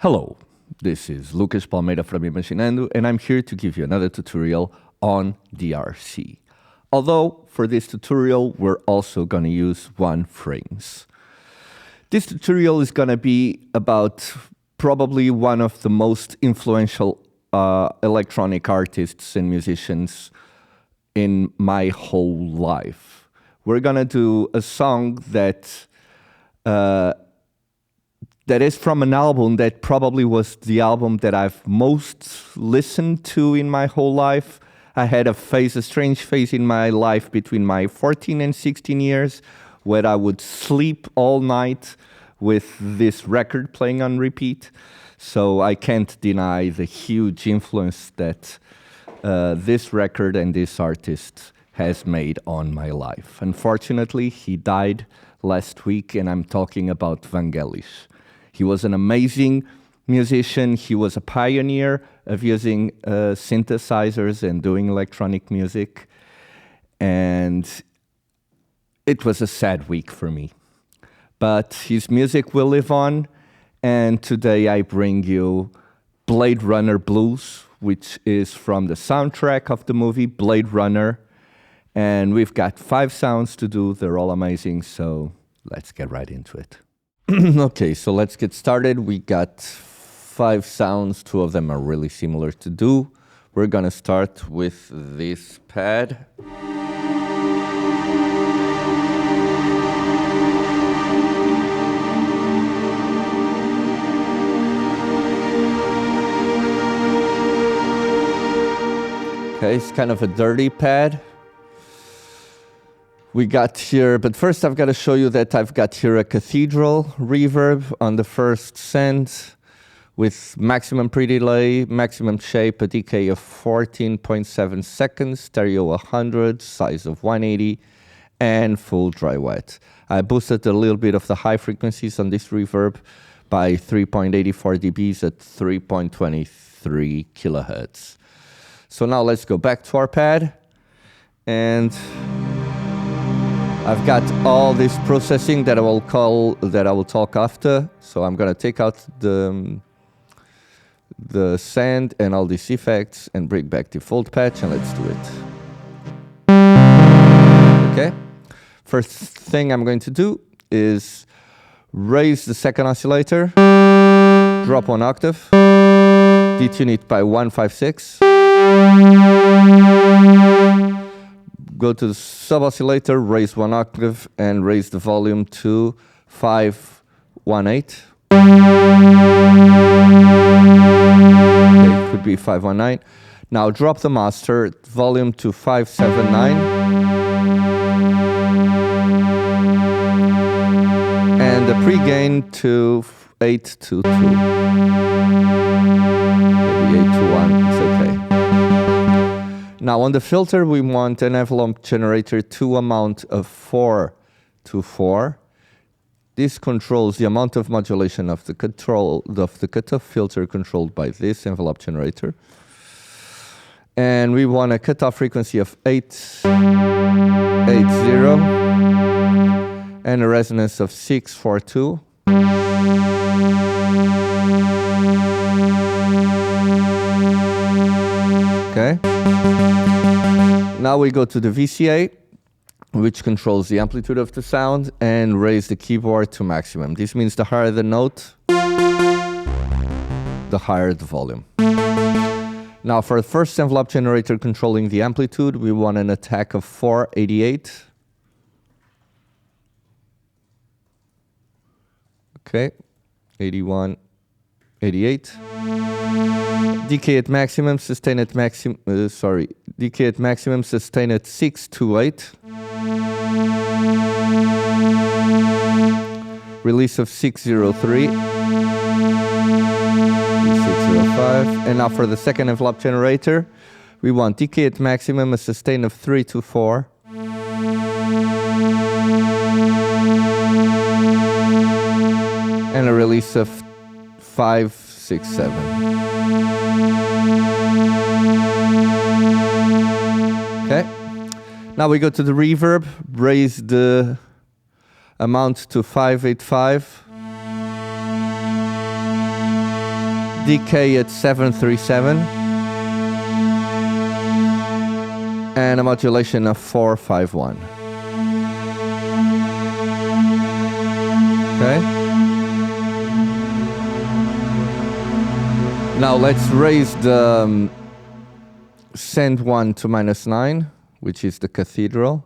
Hello, this is Lucas Palmeira from Imaginando, and I'm here to give you another tutorial on DRC. Although, for this tutorial, we're also going to use one frames. This tutorial is going to be about probably one of the most influential electronic artists and musicians in my whole life. We're going to do a song that is from an album that probably was the album that I've most listened to in my whole life. I had a strange phase in my life between my 14 and 16 years where I would sleep all night with this record playing on repeat. So I can't deny the huge influence that this record and this artist has made on my life. Unfortunately, he died last week, and I'm talking about Vangelis. He was an amazing musician. He was a pioneer of using synthesizers and doing electronic music. And it was a sad week for me. But his music will live on. And today I bring you Blade Runner Blues, which is from the soundtrack of the movie Blade Runner. And we've got 5 sounds to do. They're all amazing. So let's get right into it. Okay, so let's get started. We got 5 sounds. 2 of them are really similar to do. We're gonna start with this pad. Okay, it's kind of a dirty pad. We got here, but first I've got to show you that I've got here a cathedral reverb on the first send with maximum pre-delay, maximum shape, a decay of 14.7 seconds, stereo 100, size of 180, and full dry wet. I boosted a little bit of the high frequencies on this reverb by 3.84 dBs at 3.23 kilohertz. So now let's go back to our pad, and I've got all this processing that I will talk after. So I'm gonna take out the sand and all these effects and bring back default patch, and let's do it. Okay. First thing I'm going to do is raise the second oscillator, drop 1 octave, detune it by 156. Go to the sub-oscillator, raise 1 octave, and raise the volume to 518. Okay, it could be 519. Now drop the master, volume to 579. And the pre-gain to 822. Maybe 821, it's okay. Now on the filter, we want an envelope generator to amount of 4 to 4. This controls the amount of modulation of the cutoff filter controlled by this envelope generator. And we want a cutoff frequency of 880 and a resonance of 642. Okay. Now we go to the VCA, which controls the amplitude of the sound, and raise the keyboard to maximum. This means the higher the note, the higher the volume. Now for the first envelope generator controlling the amplitude, we want an attack of 488. Okay, 81, 88. Decay at maximum, sustain at maximum, decay at maximum, sustain at 628. release of 603, 605, and now for the second envelope generator, we want decay at maximum, a sustain of 324, and a release of 567. Okay. Now we go to the reverb, raise the amount to 585, decay at 737, and a modulation of 451. Okay. Now let's raise the send 1 to -9, which is the cathedral.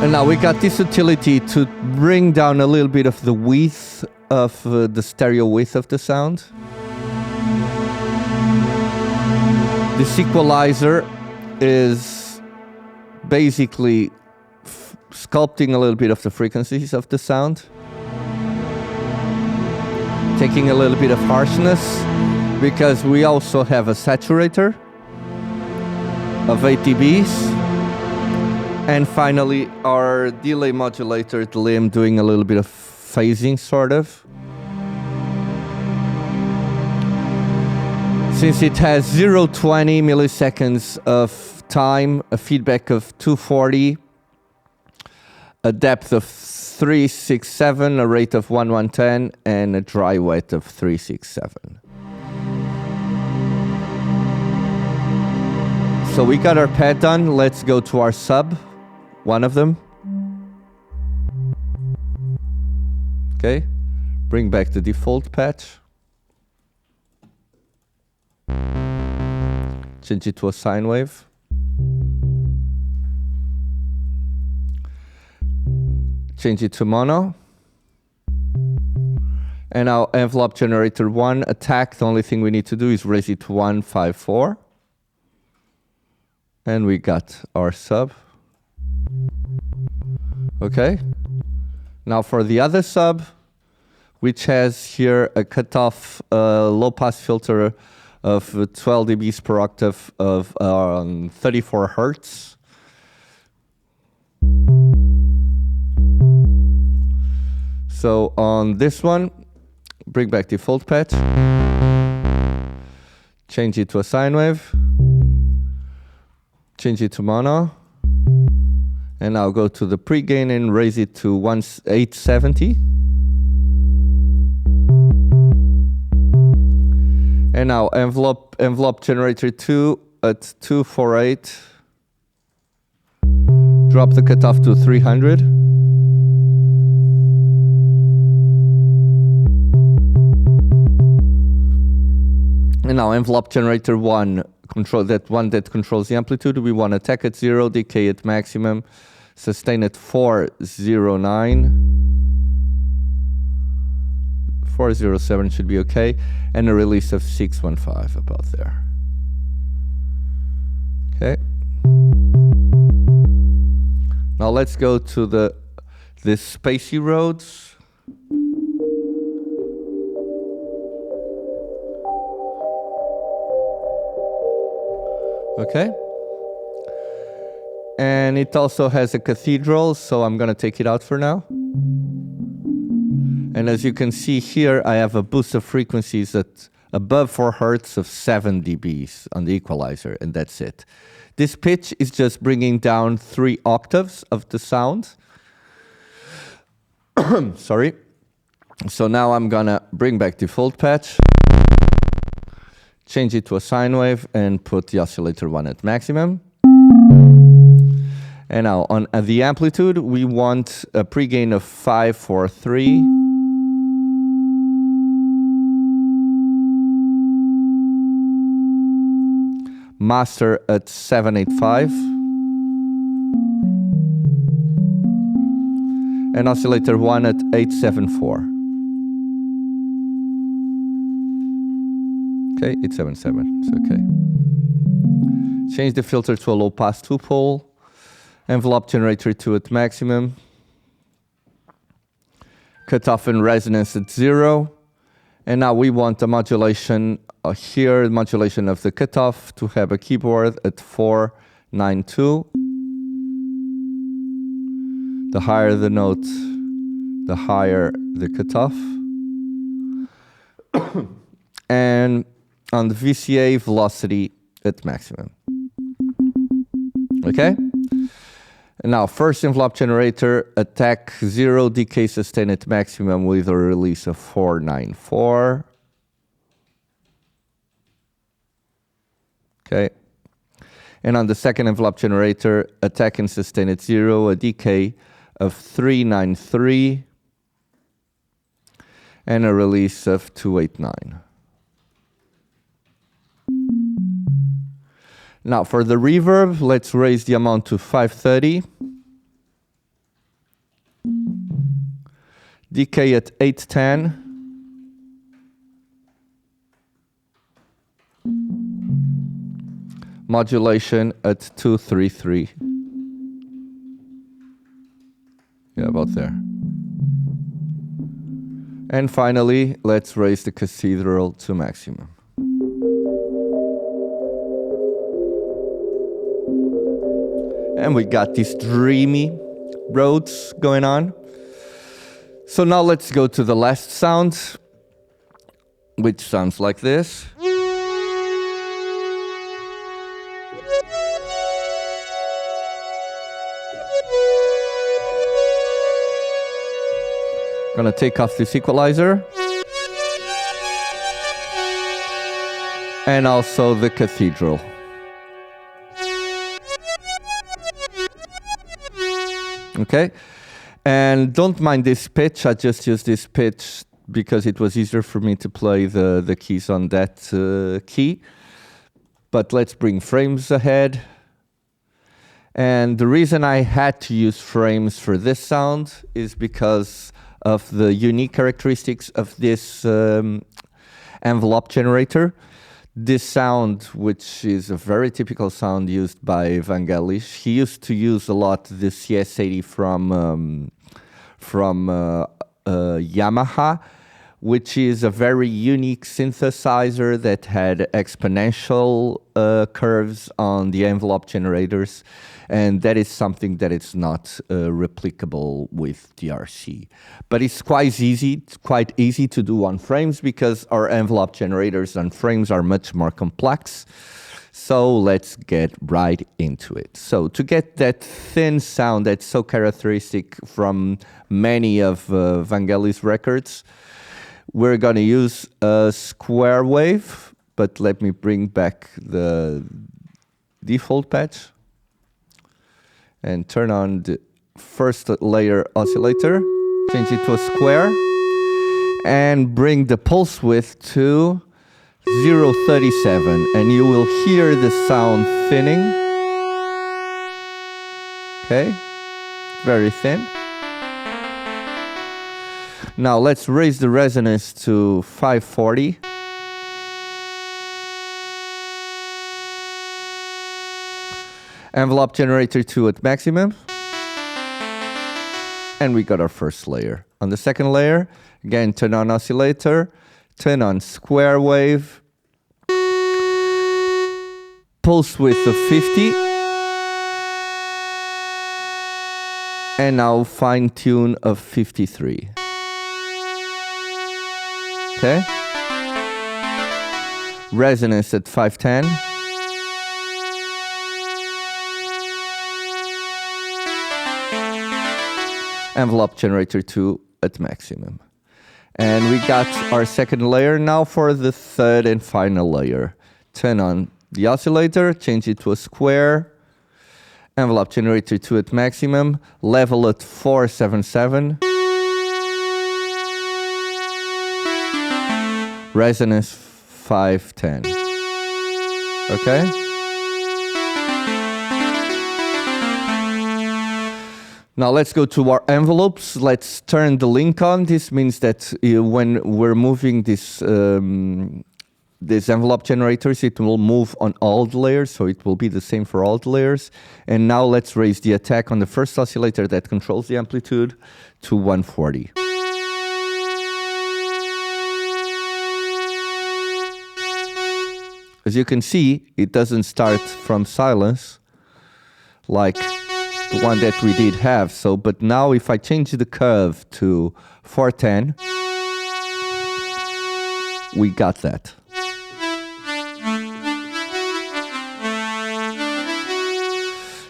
And now we got this utility to bring down a little bit of the width of the stereo width of the sound. This equalizer is basically sculpting a little bit of the frequencies of the sound, taking a little bit of harshness, because we also have a saturator of 8 dBs. And finally, our delay modulator, the limb, doing a little bit of phasing, sort of. Since it has 0.20 milliseconds of time, a feedback of 240, a depth of 367, a rate of 1110, and a dry wet of 367. So we got our pad done. Let's go to our sub, one of them. Okay, bring back the default patch. Change it to a sine wave. Change it to mono. And now envelope generator 1 attack. The only thing we need to do is raise it to 154. And we got our sub. Okay. Now for the other sub, which has here a cutoff low pass filter of 12 dBs per octave of 34 Hertz. So on this one, bring back default patch, change it to a sine wave, change it to mono, and now go to the pre-gain and raise it to 870. And now envelope generator 2 at 248. Drop the cutoff to 300. And now envelope generator 1, that controls the amplitude. We want attack at 0, decay at maximum, sustain at 409. 407 should be okay, and a release of 615 about there. Okay. Now let's go to the spacey roads. Okay. And it also has a cathedral, so I'm gonna take it out for now. And as you can see here, I have a boost of frequencies at above 4 Hertz of 7 dBs on the equalizer, and that's it. This pitch is just bringing down 3 octaves of the sound. Sorry. So now I'm gonna bring back default patch, change it to a sine wave, and put the oscillator 1 at maximum. And now on the amplitude, we want a pre-gain of 543. Master at 785. And oscillator 1 at 874. Okay, 877, it's okay. Change the filter to a low pass 2-pole. Envelope generator 2 at maximum. Cutoff and resonance at 0. And now we want the modulation here, modulation of the cutoff to have a keyboard at 492. The higher the note, the higher the cutoff. And on the VCA, velocity at maximum. Okay? And now, first envelope generator, attack 0, decay sustain at maximum with a release of 494. Okay. And on the second envelope generator, attack and sustain at 0, a decay of 393, and a release of 289. Now for the reverb, let's raise the amount to 530. Decay at 810. Modulation at 233. Yeah, about there. And finally, let's raise the cathedral to maximum. And we got these dreamy roads going on. So now let's go to the last sound, which sounds like this. Gonna take off this equalizer. And also the cathedral. Okay, and don't mind this pitch. I just used this pitch because it was easier for me to play the keys on that key. But let's bring frames ahead. And the reason I had to use frames for this sound is because of the unique characteristics of this envelope generator. This sound, which is a very typical sound used by Vangelis, he used to use a lot the CS80 from Yamaha, which is a very unique synthesizer that had exponential curves on the envelope generators, and that is something that is not replicable with DRC. But it's quite easy to do on frames because our envelope generators on frames are much more complex. So let's get right into it. So to get that thin sound that's so characteristic from many of Vangelis records, we're going to use a square wave, but let me bring back the default patch and turn on the first layer oscillator, change it to a square, and bring the pulse width to 0.37, and you will hear the sound thinning. Okay, very thin. Now let's raise the resonance to 540. Envelope generator 2 at maximum. And we got our first layer. On the second layer, again, turn on oscillator, turn on square wave, pulse width of 50, and now fine tune of 53. Okay? Resonance at 510. Envelope generator 2 at maximum. And we got our second layer. Now for the third and final layer. Turn on the oscillator, change it to a square. Envelope generator 2 at maximum. Level at 477. Resonance 510. Okay? Now let's go to our envelopes. Let's turn the link on. This means that when we're moving this these envelope generators, it will move on all the layers, so it will be the same for all the layers. And now let's raise the attack on the first oscillator that controls the amplitude to 140. As you can see, it doesn't start from silence like the one that we did have. So, but now if I change the curve to 410, we got that.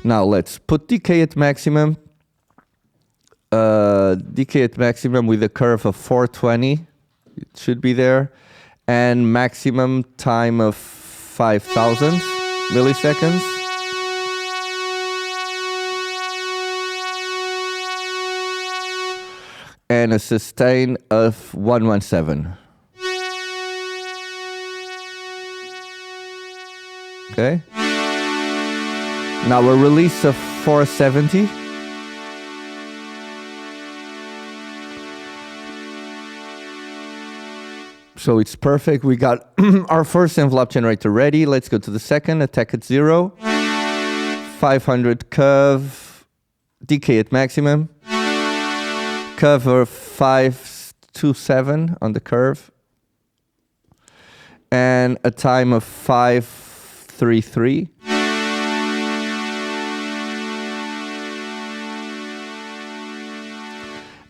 Now let's put decay at maximum. Decay at maximum with a curve of 420. It should be there. And maximum time of 5,000 milliseconds. And a sustain of 117. Okay. Now a release of 470. So it's perfect. We got our first envelope generator ready. Let's go to the second. Attack at 0. 500 curve. Decay at maximum. Curve of 527 on the curve. And a time of 533.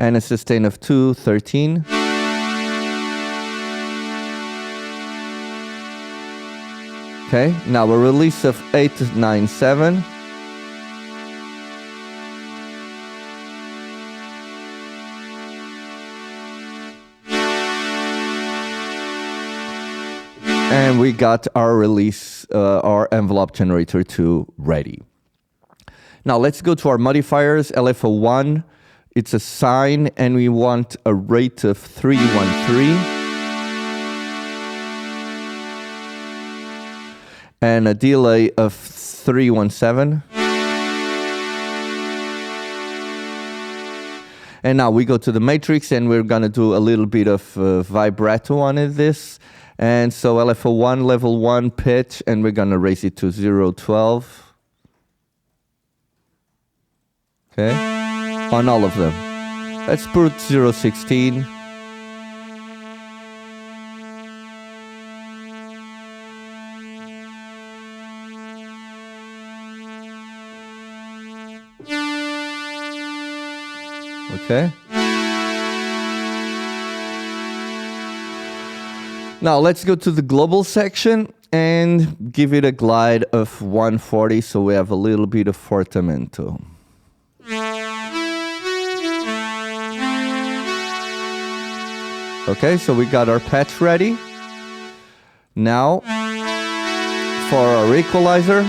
And a sustain of 213. Okay, now a release of 897. And we got our release, our envelope generator 2 ready. Now let's go to our modifiers, LFO1. It's a sine, and we want a rate of 313. And a delay of 317. And now we go to the matrix, and we're gonna do a little bit of vibrato on this. And so LFO1, level 1 pitch, and we're gonna raise it to 012. Okay, on all of them. Let's put 016. Okay. Now let's go to the global section and give it a glide of 140, so we have a little bit of fortamento. Okay, so we got our patch ready. Now for our equalizer.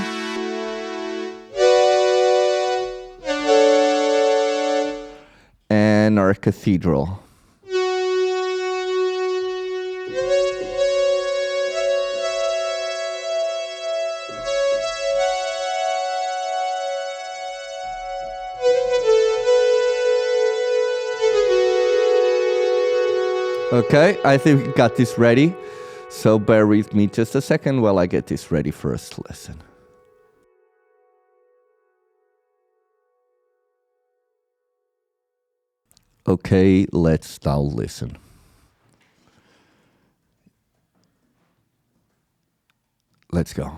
And our cathedral. Okay, I think we got this ready. So bear with me just a second while I get this ready for us to listen. Okay, let's now listen. Let's go.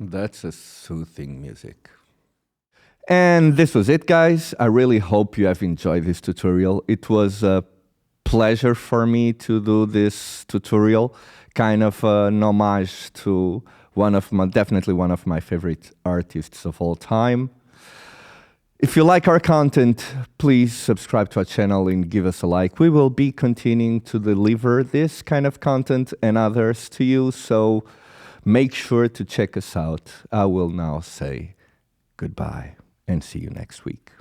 That's a soothing music. And this was it, guys. I really hope you have enjoyed this tutorial. It was a pleasure for me to do this tutorial, kind of an homage to definitely one of my favorite artists of all time. If you like our content, please subscribe to our channel and give us a like. We will be continuing to deliver this kind of content and others to you, so make sure to check us out. I will now say goodbye and see you next week.